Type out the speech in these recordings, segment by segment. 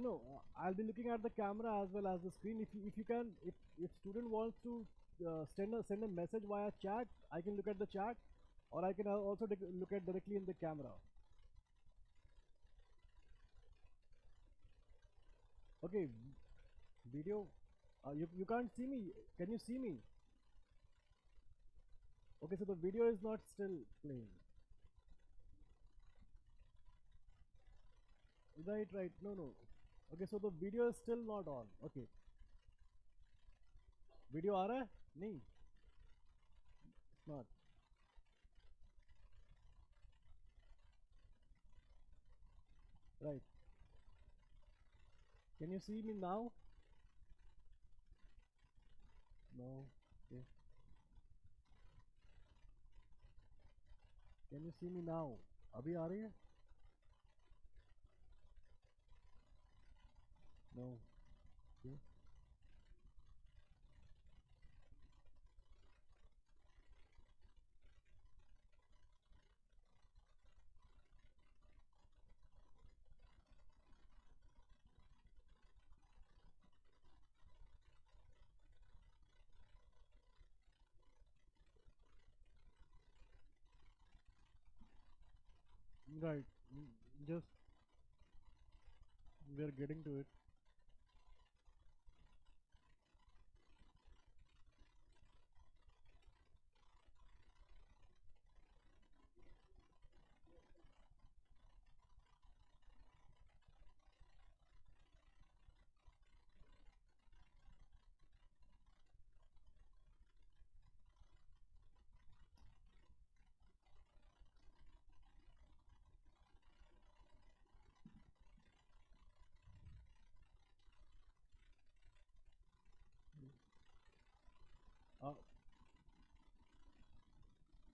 No, I'll be looking at the camera as well as the screen. If you can, if student wants to send a message via chat, I can look at the chat, or I can also look at directly in the camera. Okay, video. You can't see me. Can you see me? Okay, so the video is not still playing. Right. No. Okay, so the video is still not on. Okay. Video आ रहा है? नहीं. It's not. Right. Can you see me now? No. Okay. Can you see me now? अभी आ रही है? No. Okay. Right. Just we are getting to it. Uh,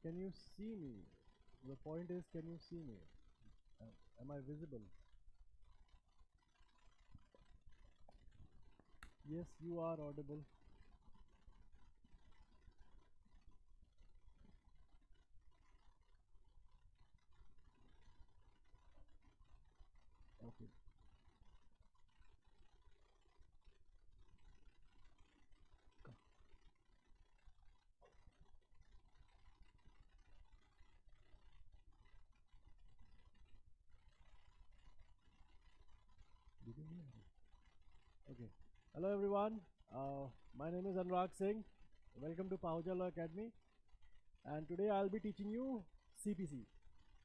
can you see me? The point is, can you see me? Am I visible? Yes, you are audible. Okay. Did you hear me? Okay. Hello everyone. My name is Anurag Singh. Welcome to Pahujalaw Academy. And today I'll be teaching you CPC.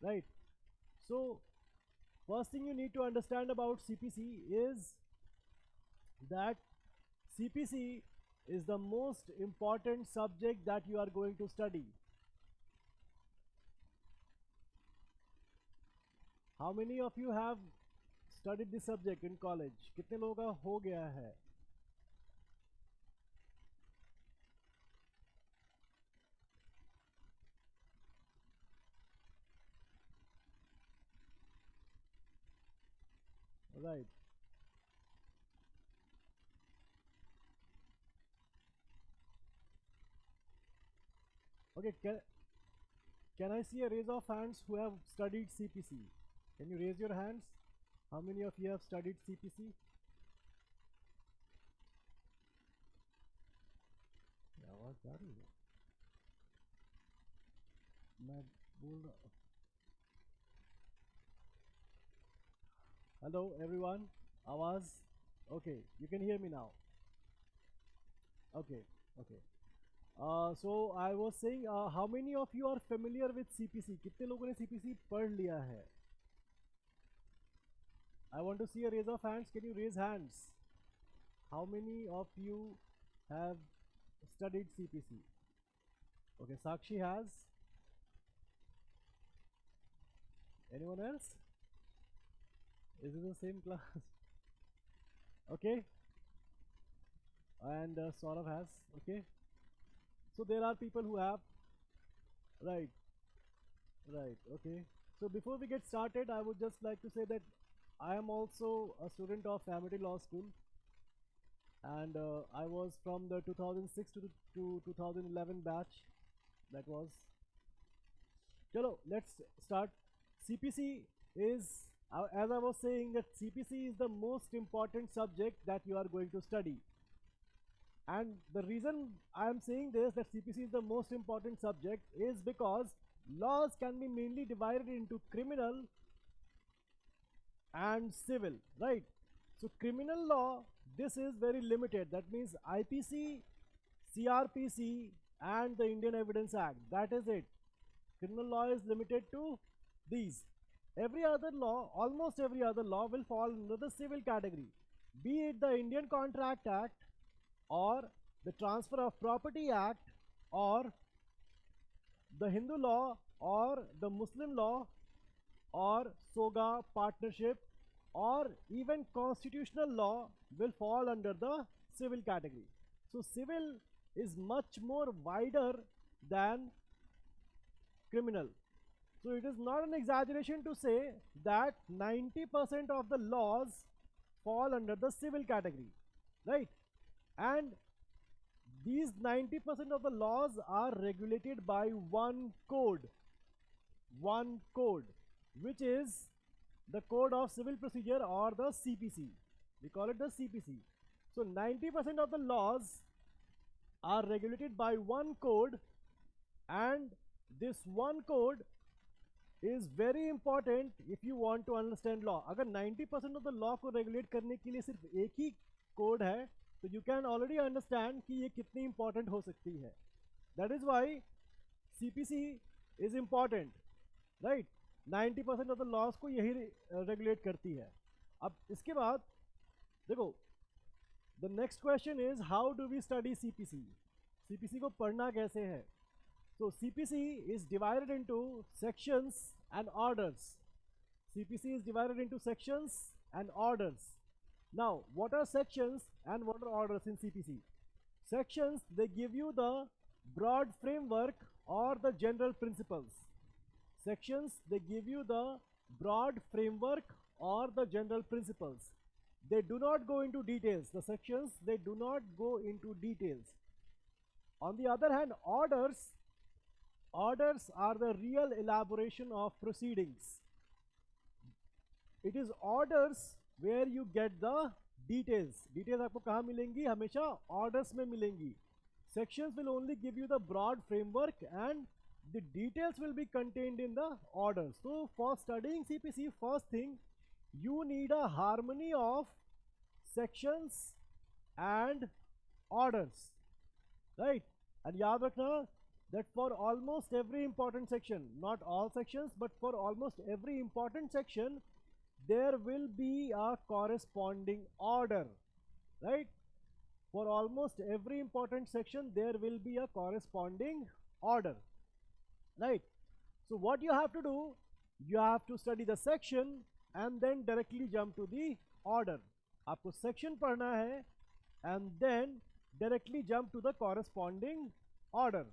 Right. So first thing you need to understand about CPC is that CPC is the most important subject that you are going to study. How many of you have studied this subject in college? कितने लोगों का हो गया है? Right. Okay, can I see a raise of hands who have studied CPC? Can you raise your hands? How many of you have studied CPC? आवाज जा रही है? मैं बोल रहा. Hello everyone. आवाज. Okay, you can hear me now. Okay. So I was saying, how many of you are familiar with CPC? कितने लोगों ने CPC पढ़ लिया है? I want to see a raise of hands. Can you raise hands? How many of you have studied CPC? Okay, Sakshi has. Anyone else? Is it the same class? Okay. And Saurav has. Okay. So there are people who have. Right. Okay. So before we get started, I would just like to say that I am also a student of Amity Law School, and I was from the 2006 to 2011 batch. That was. Chalo, let's start. CPC is as I was saying that CPC is the most important subject that you are going to study. And the reason I am saying this, that CPC is the most important subject, is because laws can be mainly divided into criminal and civil, right? So criminal law, this is very limited. That means IPC, CRPC, and the Indian Evidence Act. That is it. Criminal law is limited to these. Every other law, almost every other law, will fall under the civil category. Be it the Indian Contract Act, or the Transfer of Property Act, or the Hindu law, or the Muslim law, or SOGA partnership, or even constitutional law will fall under the civil category. So civil is much more wider than criminal. So it is not an exaggeration to say that 90% of the laws fall under the civil category, right? And these 90% of the laws are regulated by one code, which is the Code of Civil Procedure, or the CPC. We call it the CPC. So 90% of the laws are regulated by one code, and this one code is very important if you want to understand law. अगर 90% of the law को regulate करने के लिए सिर्फ एक ही code है, तो you can already understand कि ये कितनी important हो सकती है. That is why CPC is important, right? 90% of the laws को यही regulate करती है. अब इसके बाद देखो, the next question is how do we study CPC? CPC को पढ़ना कैसे है? So CPC is divided into sections and orders. CPC is divided into sections and orders. Now, what are sections and what are orders in CPC? Sections, they give you the broad framework or the general principles. Sections, they give you the broad framework or the general principles. They do not go into details. The sections, they do not go into details. On the other hand, orders are the real elaboration of proceedings. It is orders where you get the details. Details आपको कहाँ मिलेंगी? हमेशा orders में मिलेंगी. Sections will only give you the broad framework and the details will be contained in the orders. So for studying CPC, first thing, you need a harmony of sections and orders, right? And याद रखना that for almost every important section, not all sections, but for almost every important section, there will be a corresponding order, right? For almost every important section, there will be a corresponding order, right? So what you have to do, you have to study the section and then directly jump to the order. आपको section पढ़ना है and then directly jump to the corresponding order,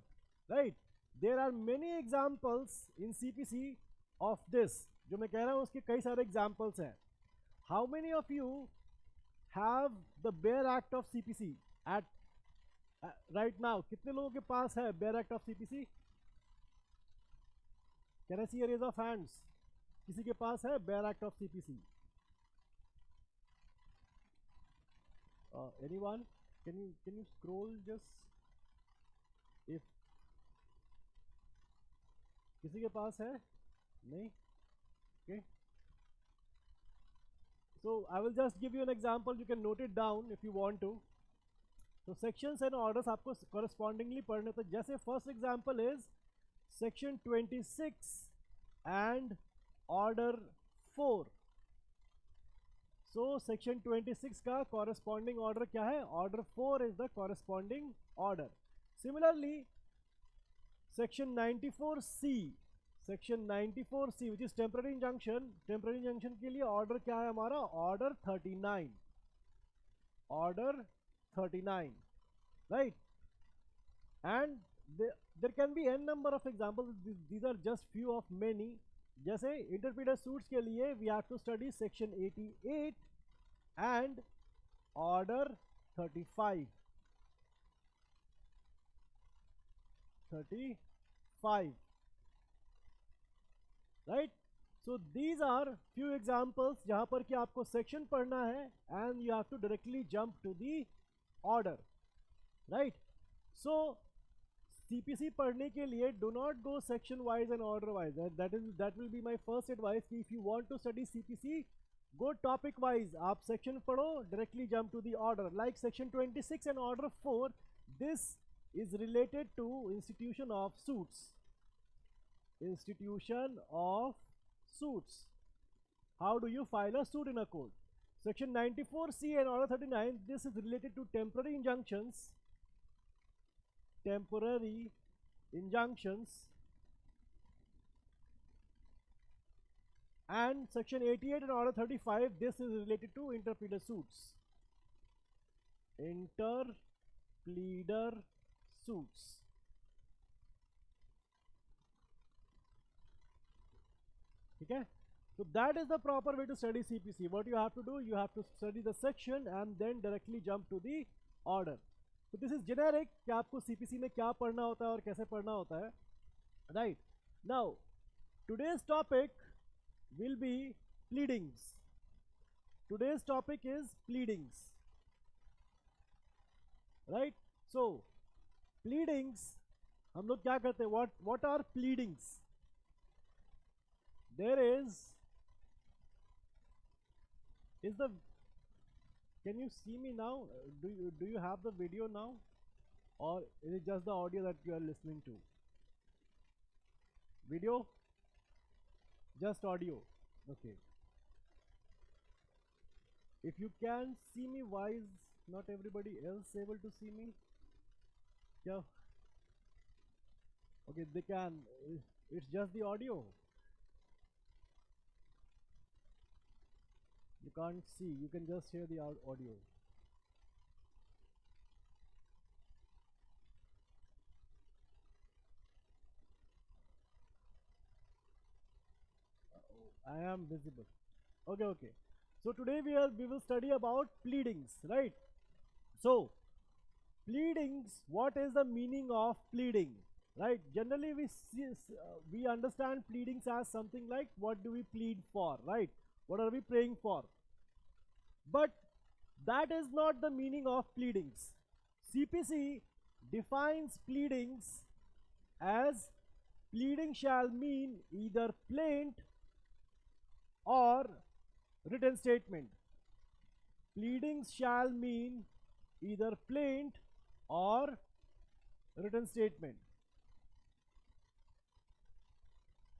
right? There are many examples in CPC of this. जो मैं कह रहा हूँ उसके कई सारे examples हैं. How many of you have the bare act of CPC at right now? कितने लोगों के पास है bare act of CPC? Can I see a raise of hands? किसी के पास है bare act of CPC? Anyone? Can you scroll just? If किसी के पास है? नहीं? Okay. So I will just give you an example. You can note it down if you want to. So sections and orders आपको correspondingly पढ़ने. तो जैसे first example is section 26 and order 4. So section 26 का corresponding order क्या है? Order 4 is the corresponding order. Similarly, section 94C, section 94C, which is temporary injunction. Temporary injunction के लिए order क्या है हमारा? Order 39. Order 39, right? And there can be n number of examples. These are just few of many. जैसे interpreter suits के लिए we have to study section 88 and order 35. 35, right? So these are few examples जहाँ पर कि आपको section पढ़ना है and you have to directly jump to the order, right? So CPC पढ़ने के लिए do not go section wise and order wise. That will be my first advice कि if you want to study CPC, go topic wise. आप section पढ़ो, directly jump to the order. Like section 26 and order 4, this is related to institution of suits. Institution of suits. How do you file a suit in a court? Section 94C and order 39, this is related to temporary injunctions. Temporary injunctions. And section 88 and order 35, this is related to interpleader suits. Interpleader suits. Okay? So that is the proper way to study CPC. What you have to do, you have to study the section and then directly jump to the order. So this is generic कि आपको CPC में क्या पढ़ना होता है और कैसे पढ़ना होता है, right? Now, today's topic will be pleadings. Today's topic is pleadings, right? So, pleadings, हम लोग क्या करते हैं? What are pleadings? There is the, can you see me now? Do you have the video now, or is it just the audio that you are listening to? Video? Just audio. Okay. If you can see me, why is not everybody else able to see me? Yeah. Okay, they can. It's just the audio. You can't see, you can just hear the audio. I am visible. Okay. So today we will study about pleadings, right? So pleadings, what is the meaning of pleading, right? Generally we understand pleadings as something like what do we plead for, right? What are we praying for? But that is not the meaning of pleadings. CPC defines pleadings as pleading shall mean either plaint or written statement. Pleadings shall mean either plaint or written statement,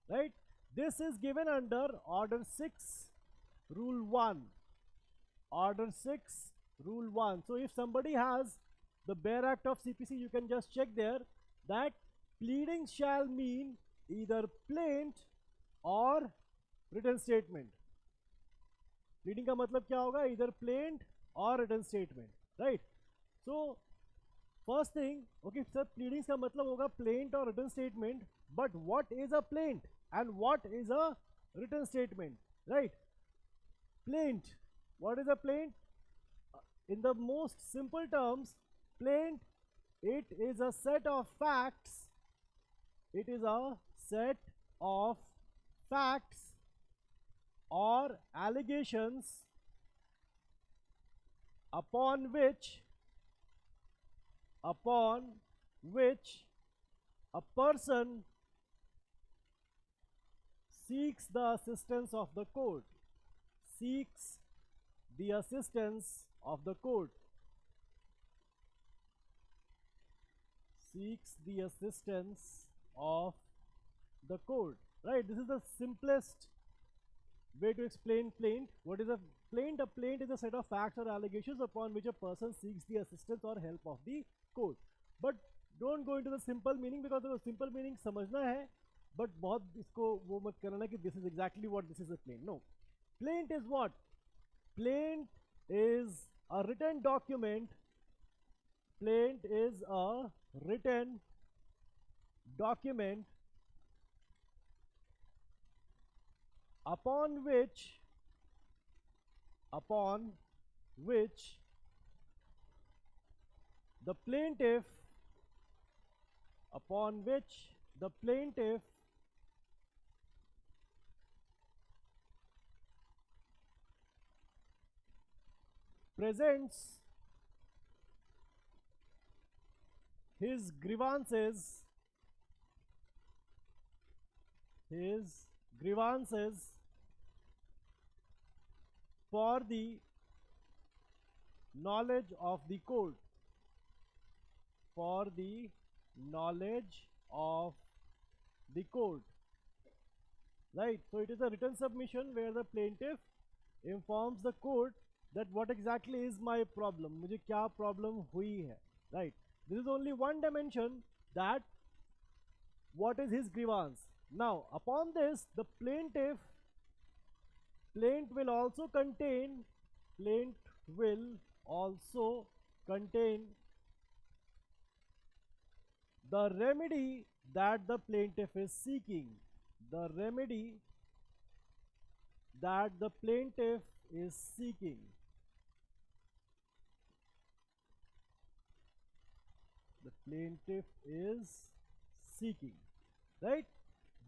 right? This is given under order 6 rule 1. Order 6 rule 1. So if somebody has the bare act of CPC, you can just check there that pleadings shall mean either plaint or written statement. Pleading का मतलब क्या होगा? Either plaint or written statement, right? So first thing, okay sir, pleadings का मतलब होगा plaint or written statement, but what is a plaint and what is a written statement, right? Plaint, what is a plaint? In the most simple terms, plaint, it is a set of facts. It is a set of facts or allegations upon which a person seeks the assistance of the court. Seeks the assistance of the court. Seeks the assistance of the court. Right? This is the simplest way to explain plaint. What is a plaint? A plaint is a set of facts or allegations upon which a person seeks the assistance or help of the court. But don't go into the simple meaning, because the simple meaning समझना है, but बहुत इसको वो मत करना कि this is exactly what this is a plaint. No. Plaint is what? Plaint is a written document. Plaint is a written document upon which the plaintiff presents his grievances for the knowledge of the court, for the knowledge of the court, right? So it is a written submission where the plaintiff informs the court that what exactly is my problem, मुझे क्या problem हुई है, right? This is only one dimension, that what is his grievance. Now upon this, the plaint will also contain the remedy that the plaintiff is seeking, the remedy that the plaintiff is seeking. The plaintiff is seeking, right?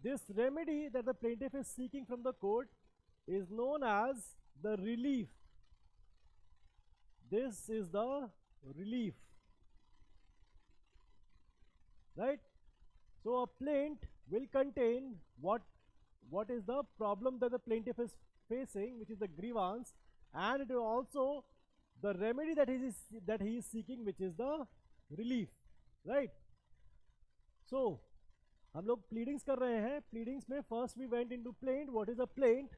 This remedy that the plaintiff is seeking from the court is known as the relief. This is the relief, right? So a plaint will contain what is the problem that the plaintiff is facing, which is the grievance, and it will also the remedy that he is seeking, which is the relief, right? So हम लोग pleadings कर रहे हैं. Pleadings में first we went into plaint. What is a plaint?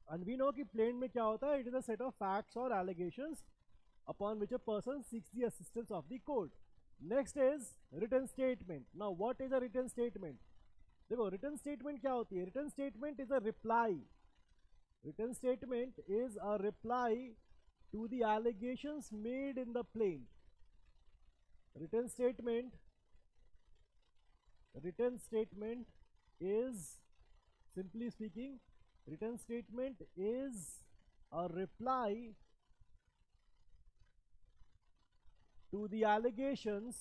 And we know कि plaint में क्या होता है? It is a set of facts or allegations upon which a person seeks the assistance of the court. Next is written statement. Now what is a written statement? देखो written statement क्या होती है? Written statement is a reply. Written statement is a reply to the allegations made in the plaint. Written statement is, simply speaking, written statement is a reply to the allegations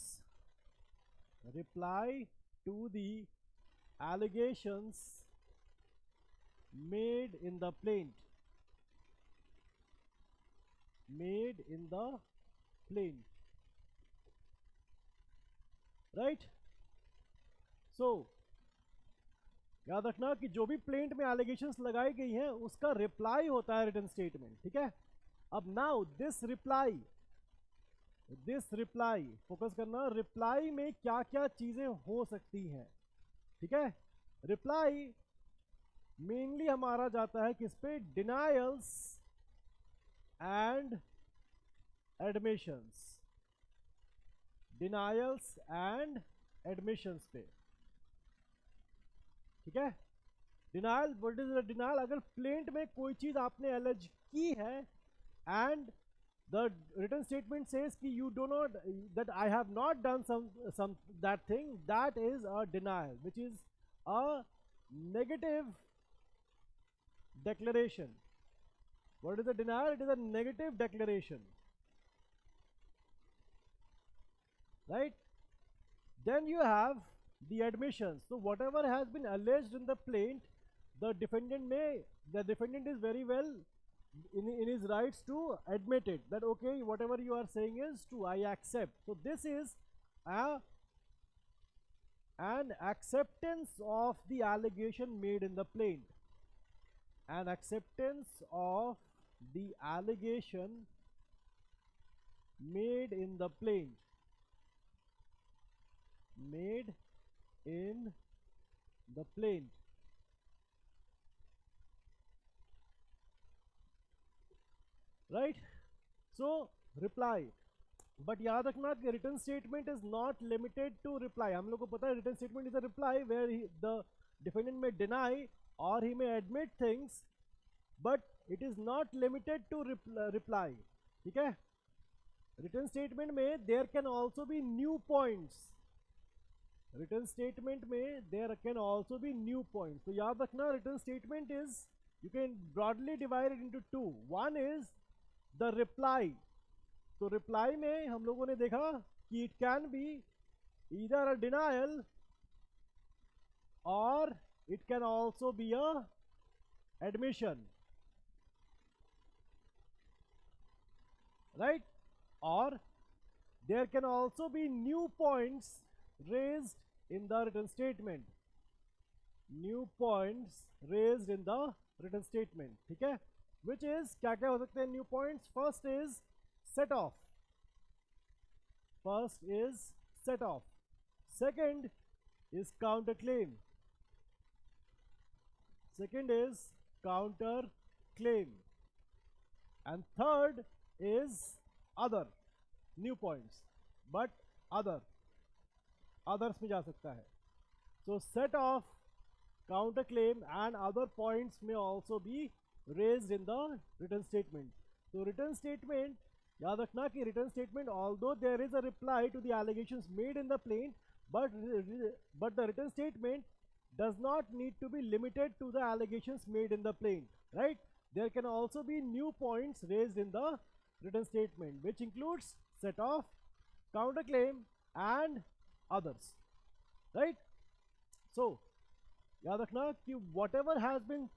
made in the plaint. Right? So याद रखना कि जो भी plaint में allegations लगाई गई हैं उसका रिप्लाई होता है रिटन स्टेटमेंट. ठीक है. अब नाउ दिस रिप्लाई फोकस करना, रिप्लाई में क्या क्या चीजें हो सकती हैं. ठीक है. रिप्लाई मेनली हमारा जाता है किस पे? Denials and admissions. Denials and admissions पे. ठीक है. Denial, what is the denial? अगर प्लेंट में कोई चीज आपने एलिज की है and the written statement says कि you do not, that I have not done some that thing, that is a denial which is a negative declaration. What is the denial? It is a negative declaration, right? Then you have the admissions. So whatever has been alleged in the plaint, the defendant is very well in his rights to admit it, that okay, whatever you are saying is true, I accept. So this is an acceptance of the allegation made in the plaint. An acceptance of the allegation made in the plaint. Right? So reply. But याद रखना कि written statement is not limited to reply. हम लोग को पता है written statement is a reply where the defendant may deny or he may admit things, but it is not limited to reply. ठीक है. Written statement में there can also be new points. Written statement में there can also be new points. तो याद रखना written statement is, you can broadly divide it into two. One is the reply. तो reply में हम लोगों ने देखा कि it can be either a denial or it can also be a admission. right? Or there can also be new points raised in the written statement. New points raised in the written statement. ठीक है? Which is क्या क्या हो सकते हैं new points? First is set off. First is set off. Second is counter claim. Second is counter claim. And third is other. New points. But other. Others में जा सकता है. So set off, counter claim and other points may also be raised in the written statement. So written statement, याद रखना कि written statement, although there is a reply to the allegations made in the plaint, but the written statement does not need to be limited to the allegations made in the plaint, right? There can also be new points raised in the written statement, which includes set off, counterclaim and others, right? So याद रखना कि whatever has been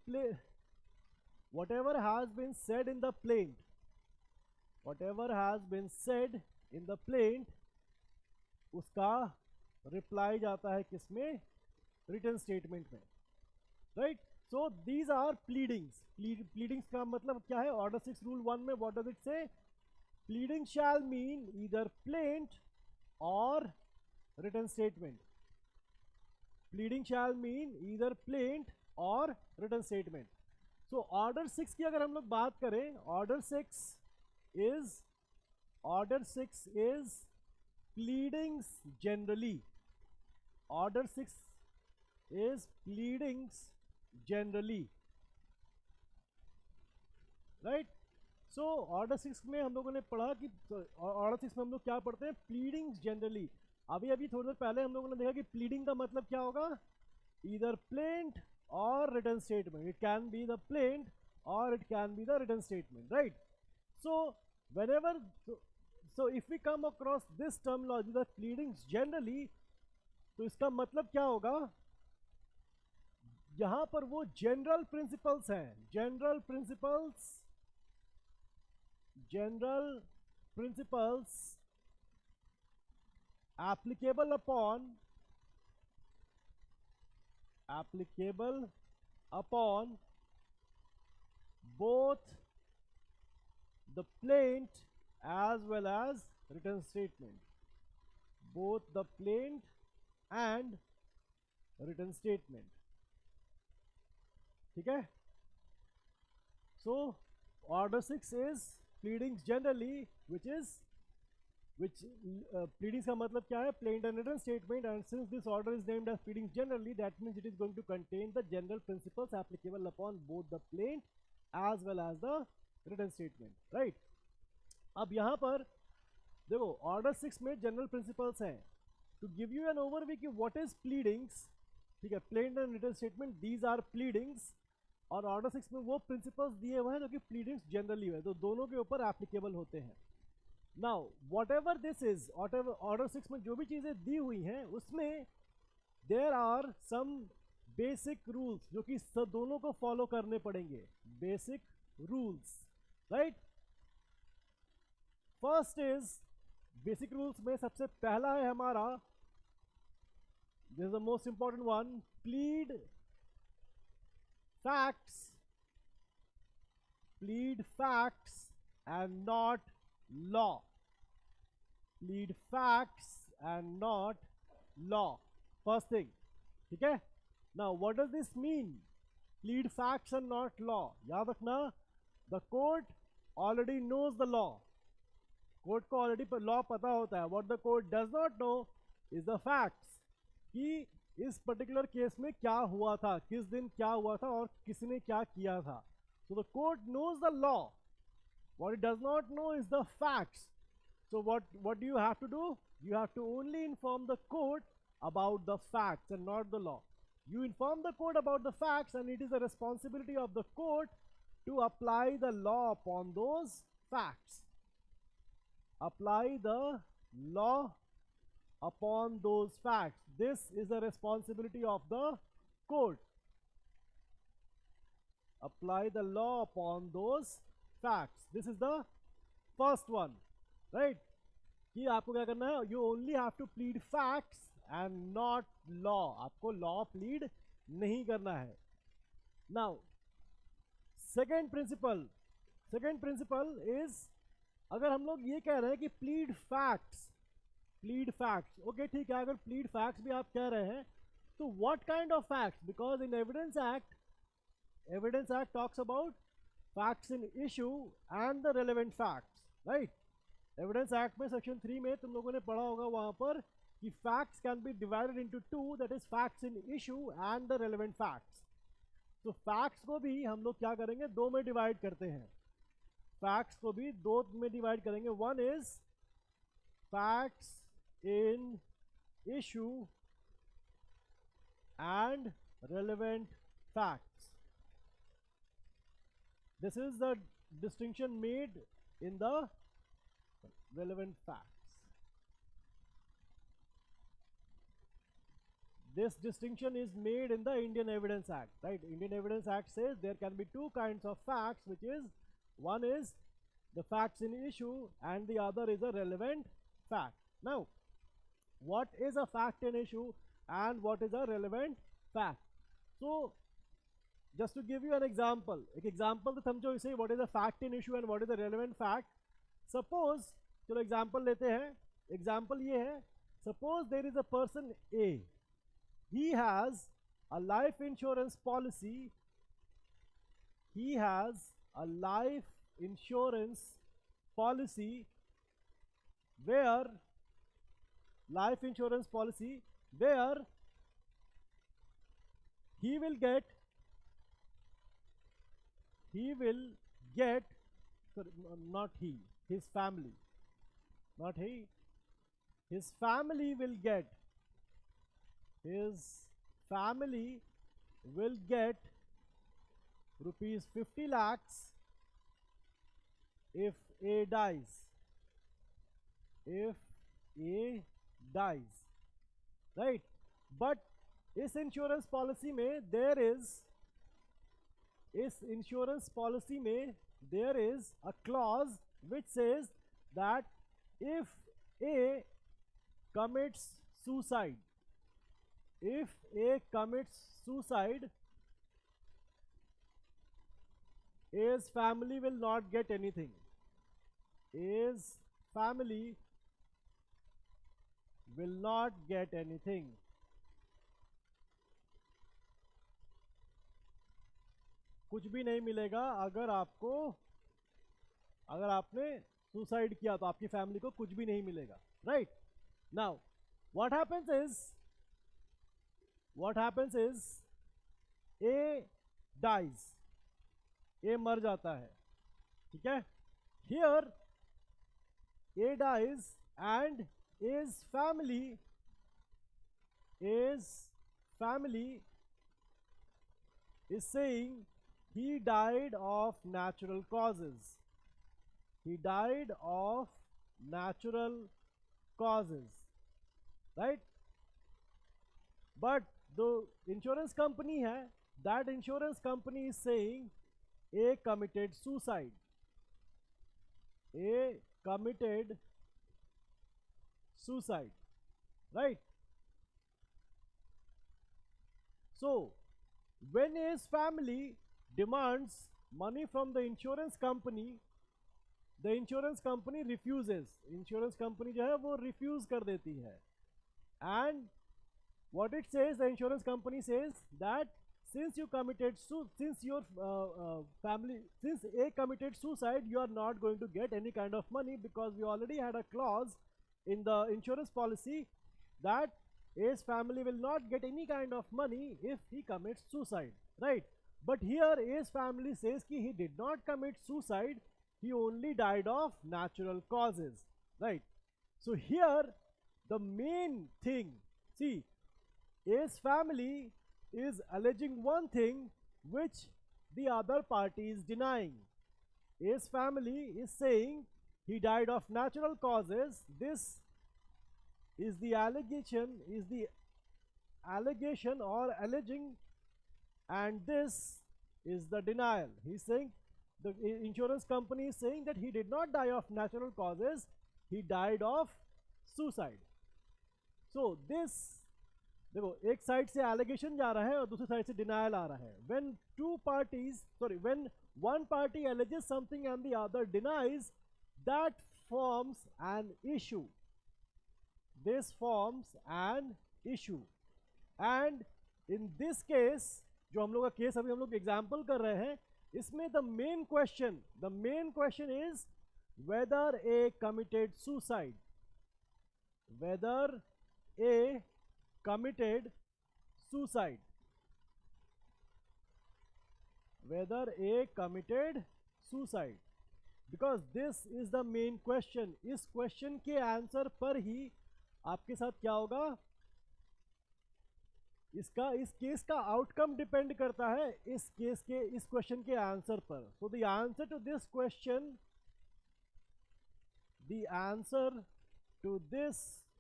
said in the plaint, whatever has been said in the plaint, उसका reply जाता है किसमें? Written statement में, right? So these are pleadings. Pleadings का मतलब क्या है? ऑर्डर 6 रूल 1 में what does it say? Pleading shall mean either plaint और written statement. Pleading shall mean either plaint और रिटन स्टेटमेंट. सो ऑर्डर 6 की अगर हम लोग बात करें, order 6 is pleadings generally. Order 6 is pleadings generally, right? So order 6 में हम लोगों ने पढ़ा कि order 6 में हम लोग क्या पढ़ते हैं? pleadings generally. अभी थोड़ी देर पहले हम लोगों ने देखा कि pleading का मतलब क्या होगा? either plaint or written statement. It can be the plaint or it can be the written statement, right? So whenever so if we come across this terminology, the pleadings generally, तो इसका मतलब क्या होगा? यहां पर वो जनरल प्रिंसिपल्स हैं. General principles applicable upon both the plaint as well as written statement. Both the plaint and written statement. ठीक है? So order 6 is pleadings generally, which pleadings का मतलब क्या है? plaint and written statement. And since this order is named as pleadings generally, that means it is going to contain the general principles applicable upon both the plaint as well as the written statement, right? अब यहाँ पर देखो order 6 में general principles हैं. To give you an overview कि what is pleadings, ठीक है, plaint and written statement, these are pleadings. और ऑर्डर 6 में वो प्रिंसिपल्स दिए हुए हैं जो कि प्लीडिंग्स जनरली है, तो दोनों के ऊपर एप्लीकेबल होते हैं. Now whatever this is, order 6 में जो भी चीज़ें दी हुई हैं उसमें there are some basic rules जो कि दोनों को फॉलो करने पड़ेंगे. Basic rules, right? First is, basic rules में सबसे पहला है हमारा, this is the most important one, plead facts and not law. Plead facts and not law, first thing. ठीक है? Now what does this mean? Plead facts and not law. याद रखना, the court already knows the law. Court को already law पता होता है. What the court does not know is the facts, कि इस पर्टिकुलर केस में क्या हुआ था, किस दिन क्या हुआ था और किसने क्या किया था. So the court knows the law. What it does not know is the facts. So what do you have to do? You have to only inform the court about the facts and not the law. You inform the court about the facts and it is the responsibility of the court to apply the law upon those facts. Apply the law upon those facts. This is the responsibility of the court. Apply the law upon those facts. This is the first one, right, कि आपको क्या करना है, you only have to plead facts and not law, आपको law plead नहीं करना है. Now second principal is, अगर हम लोग ये कह रहे हैं कि प्लीड फैक्ट्स, ओके ठीक है, अगर प्लीड फैक्ट्स भी आप कह रहे हैं तो what kind of facts, because in evidence act talks about facts in issue and the relevant facts, right. Evidence act में सेक्शन 3 में तुम लोगों ने पढ़ा होगा वहां पर कि facts can be divided into two, that is facts in issue and the relevant facts. तो फैक्ट्स को भी हम लोग क्या करेंगे, दो में डिवाइड करते हैं. फैक्ट्स को भी दो में डिवाइड करेंगे. One is facts in issue and relevant facts. This is the distinction made in the relevant facts. This distinction is made in the Indian Evidence Act, right? Indian Evidence Act says there can be two kinds of facts, which is, one is the facts in issue and the other is a relevant fact. Now, what is a fact in issue and what is a relevant fact? So, just to give you an example, एक example तो समझो इसे, what is a fact in issue and what is a relevant fact. Suppose, चलो example लेते हैं. Example ये है, suppose there is a person A, he has a life insurance policy, where he will get, sorry, not he, his family, not he, his family will get, rupees 50 lakhs if A dies. Right? But इस insurance policy में there is a clause which says that if A commits suicide, A's family will not get anything. A's family will not get anything. कुछ भी नहीं मिलेगा अगर आपने suicide किया तो आपकी फैमिली को कुछ भी नहीं मिलेगा. Right now what happens is A dies, A मर जाता है. ठीक है, here A dies and A's family is saying he died of natural causes. Right? But the insurance company है, that insurance company is saying A committed suicide. Right? So when A's family demands money from the insurance company refuses. Insurance company जो है वो refuse कर देती है. And what it says, the insurance company says that since A committed suicide, you are not going to get any kind of money, because we already had a clause in the insurance policy that A's family will not get any kind of money if he commits suicide, right? But here A's family says कि he did not commit suicide, he only died of natural causes, right? So here the main thing, see, A's family is alleging one thing which the other party is denying. A's family is saying he died of natural causes. This is the allegation or alleging, and this is the denial. He's saying The insurance company is saying that he did not die of natural causes, he died of suicide. So this, देखो एक side से allegation जा रहा है और दूसरी side से denial आ रहा है. When one party alleges something and the other denies, that forms an issue. This forms an issue. And in this case, जो हम लोग का केस अभी हम लोग एग्जाम्पल कर रहे हैं, इसमें the main question is whether A committed suicide. Whether A committed suicide. Whether A committed suicide. Because this is the main question. इस क्वेश्चन के आंसर पर ही आपके साथ क्या होगा, इसका इस केस का आउटकम डिपेंड करता है इस केस के इस क्वेश्चन के आंसर पर. So the answer to this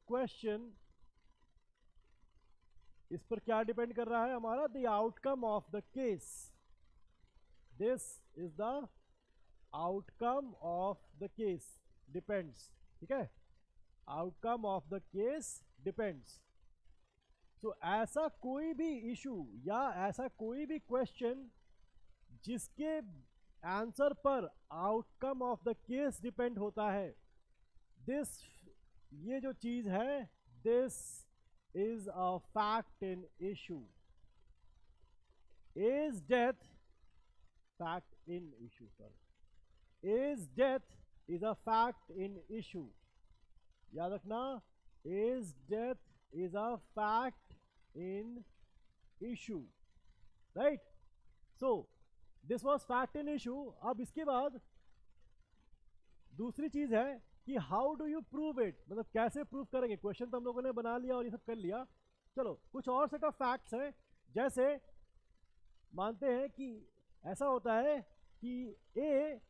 question, इस पर क्या डिपेंड कर रहा है हमारा, the outcome of the case. This is the outcome of the case depends. ठीक है, outcome of the case depends. तो ऐसा कोई भी इशू या ऐसा कोई भी क्वेश्चन जिसके आंसर पर outcome of the case depend होता है, दिस, ये जो चीज है, this is a fact in issue. Is death fact in issue, sorry, is death is a fact in issue. याद रखना, is death is a fact in issue, right? So this was fact in issue. अब इसके बाद दूसरी चीज है कि how do you prove it, मतलब कैसे प्रूव करेंगे. क्वेश्चन तो हम लोगों ने बना लिया और ये सब कर लिया. चलो कुछ और सेट ऑफ फैक्ट्स हैं. जैसे मानते हैं कि ऐसा होता है कि A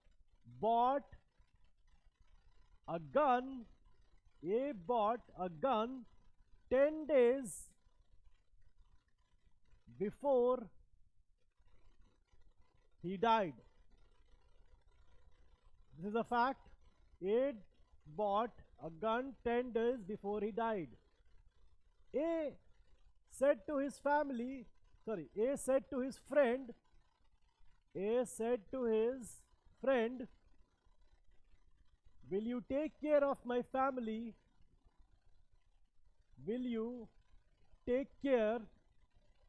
bought a gun 10 days before he died. This is a fact. A bought a gun 10 days before he died. A said to his friend, will you take care of my family? Will you take care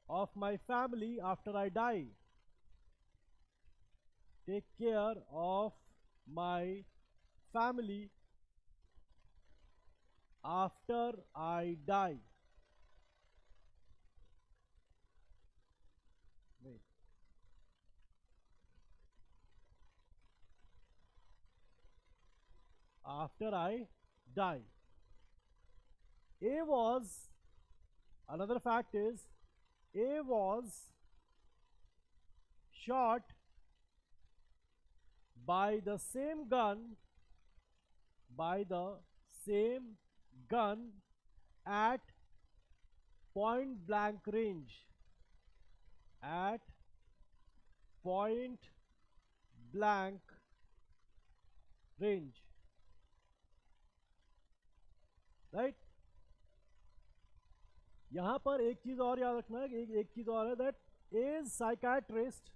of my family after I die? Take care of my family after I die. Wait. After I die. Another fact is, A was shot by the same gun at point blank range. At point blank range. Right? यहां पर एक चीज और याद रखना है, एक चीज और है, that is psychiatrist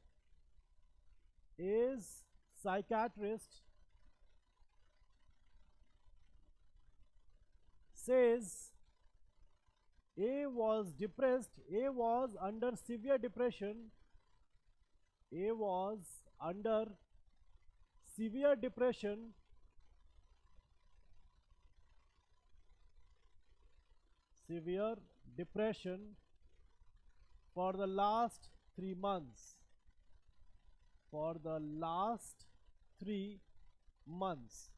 says A was depressed, A was under severe depression, A was under severe depression for the last 3 months.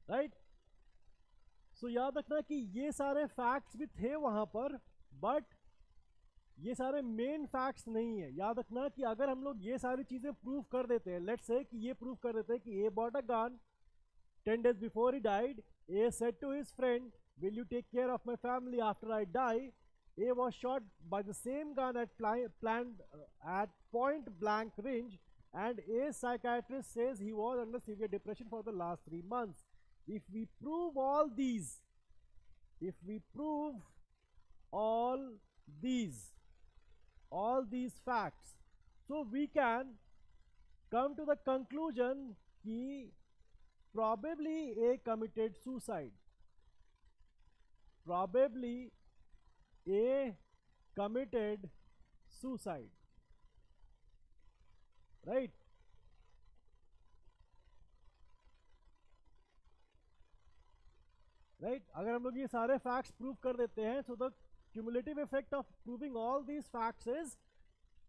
Right? सो याद रखना कि ये सारे फैक्ट्स भी थे वहां पर, बट ये सारे मेन फैक्ट्स नहीं है. याद रखना कि अगर हम लोग ये सारी चीजें प्रूव कर देते हैं, लेट्स से कि ये प्रूव कर देते हैं कि A bought a gun 10 days before he died. A said to his friend, will you take care of my family after I die? A was shot by the same gun at point blank range, and A psychiatrist says he was under severe depression for the last 3 months. If we prove all these, all these facts, so we can come to the conclusion कि probably A committed suicide. Probably A committed suicide. Right? Right? अगर हम लोग ये सारे facts prove कर देते हैं, so the cumulative effect of proving all these facts is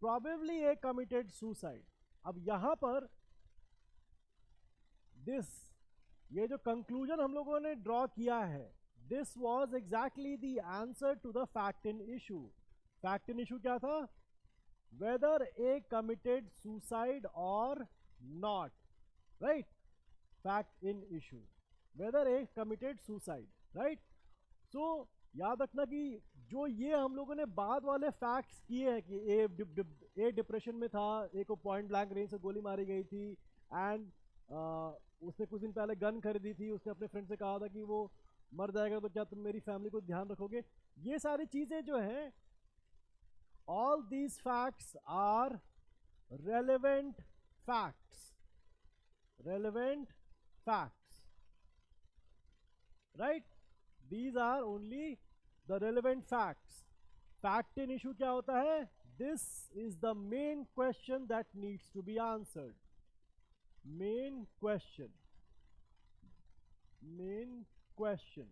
probably A committed suicide. अब यहाँ पर ये जो conclusion हम लोगों ने draw किया है, this was exactly the answer to the fact in issue. Fact in issue क्या था? Whether A committed suicide or not. Right? Fact in issue. Whether A committed suicide. Right? So याद रखना कि जो ये हम लोगों ने बाद वाले फैक्ट्स किए हैं कि ए डिप्रेशन में था, ए को पॉइंट ब्लैंक रेंज से गोली मारी गई थी, एंड उसने कुछ दिन पहले गन खरीदी थी, उसने अपने फ्रेंड से कहा था कि वो मर जाएगा तो क्या तुम मेरी फैमिली को ध्यान रखोगे, ये सारी चीज़ें जो हैं, all these facts are relevant facts. Relevant facts. Right? These are only the relevant facts. Fact in issue क्या होता है? This is the main question that needs to be answered. Main question. Main question.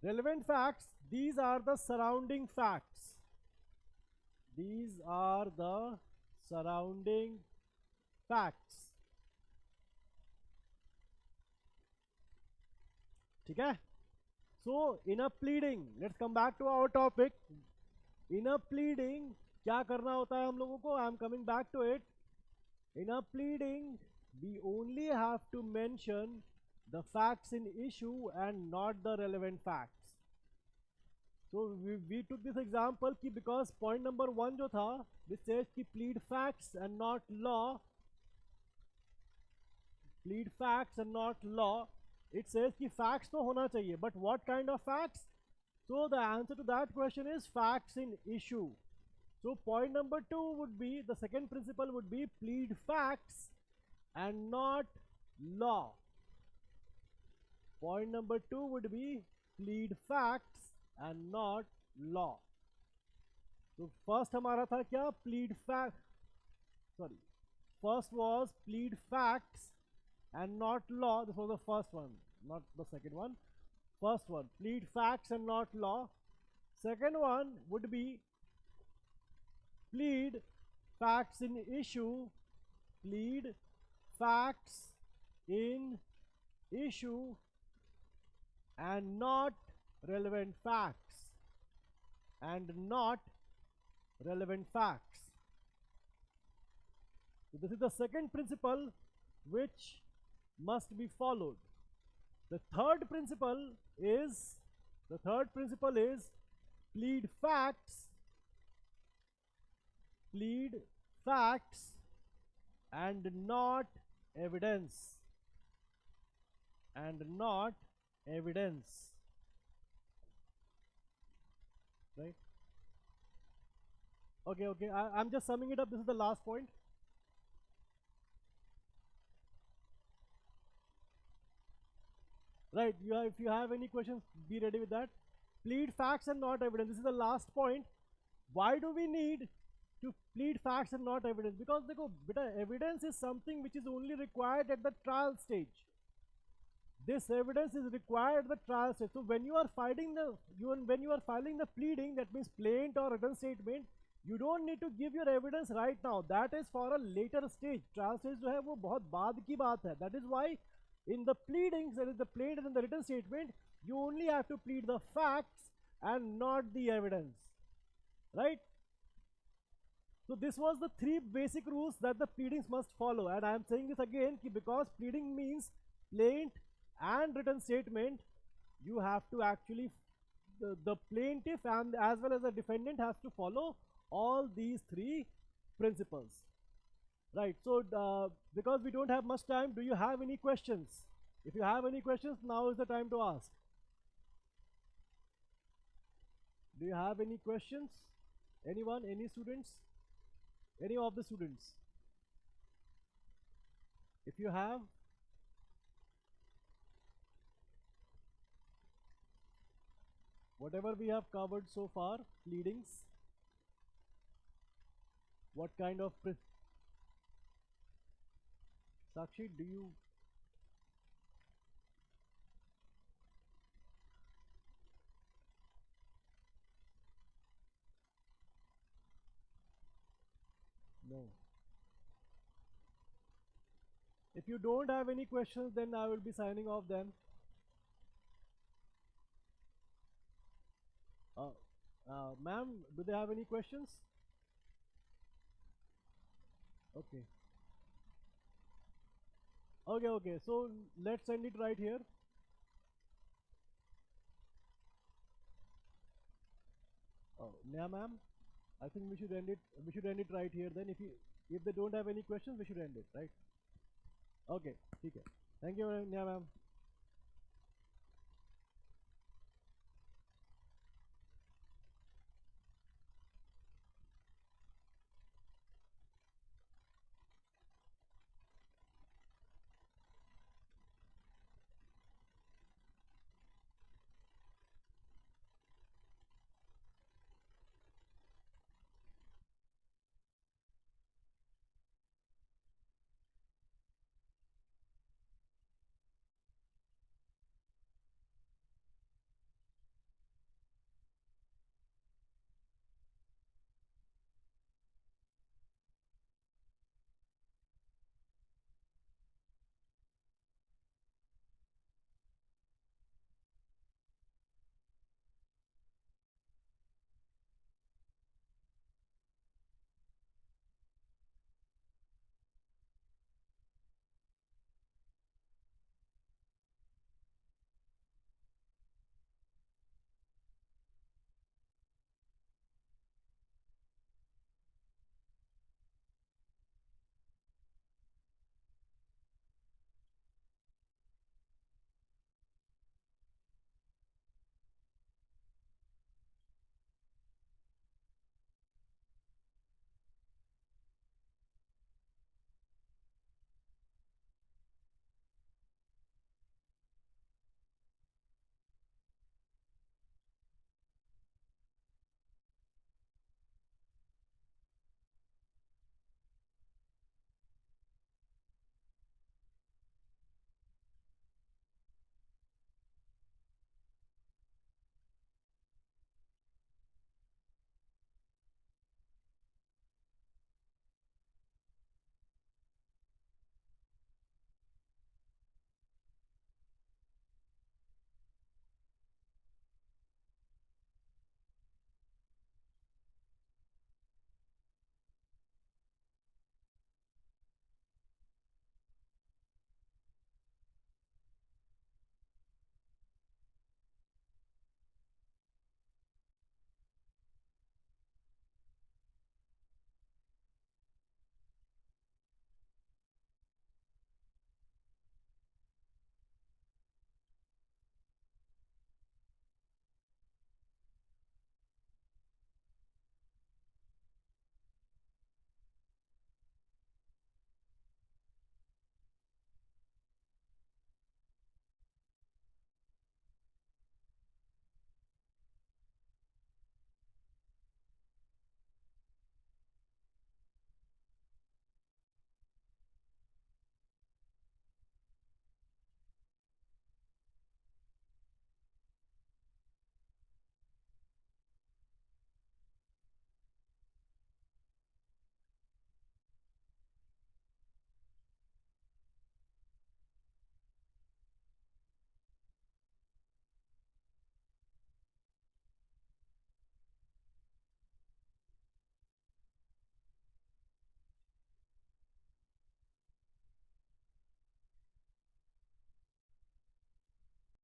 Relevant facts, these are the surrounding facts. These are the surrounding facts. ठीक है? So in a pleading, let's come back to our topic. In a pleading, क्या करना होता है हम लोगों को? I am coming back to it. In a pleading, we only have to mention the facts in issue and not the relevant facts. So we took this example कि because point number 1 जो था, which says कि plead facts and not law. Plead facts and not law. It says कि facts तो होना चाहिए, but what kind of facts? So the answer to that question is facts in issue. So point number 2 would be, the second principle would be plead facts and not law. Point number 2 would be plead facts and not law. So first हमारा था क्या? Plead fact. Sorry. First was plead facts and not law. This was the first one, not the second one. First one, plead facts and not law. Second one would be plead facts in issue. Plead facts in issue and not relevant facts. And not relevant facts. So this is the second principle which must be followed. The third principle is plead facts and not evidence. And not evidence. Right? Okay. I'm just summing it up. This is the last point. Right, if you have any questions, be ready with that. Plead facts and not evidence. This is the last point. Why do we need to plead facts and not evidence? Because evidence is something which is only required at the trial stage. This evidence is required at the trial stage. So when you are filing the pleading, that means plaint or written statement, you don't need to give your evidence right now. That is for a later stage. Trial stage जो है वो बहुत बाद की बात है. That is why in the pleadings, that is the plaint and the written statement, you only have to plead the facts and not the evidence. Right? So this was the 3 basic rules that the pleadings must follow. And I am saying this again because pleading means plaint and written statement, you have to actually the plaintiff and as well as the defendant has to follow all these three principles. Right. So because we don't have much time, do you have any questions? If you have any questions, now is the time to ask. Do you have any questions? Anyone? Any students? Any of the students? If you have, whatever we have covered so far, pleadings, what kind of Sakshi, do you? No. If you don't have any questions, then I will be signing off then. Uh, Ma'am, do they have any questions? Okay. Okay, okay. So let's end it right here. Oh, yeah, ma'am. I think we should end it. We should end it right here. Then, if they don't have any questions, we should end it, right? Okay, ठीक है. Thank you, yeah, ma'am.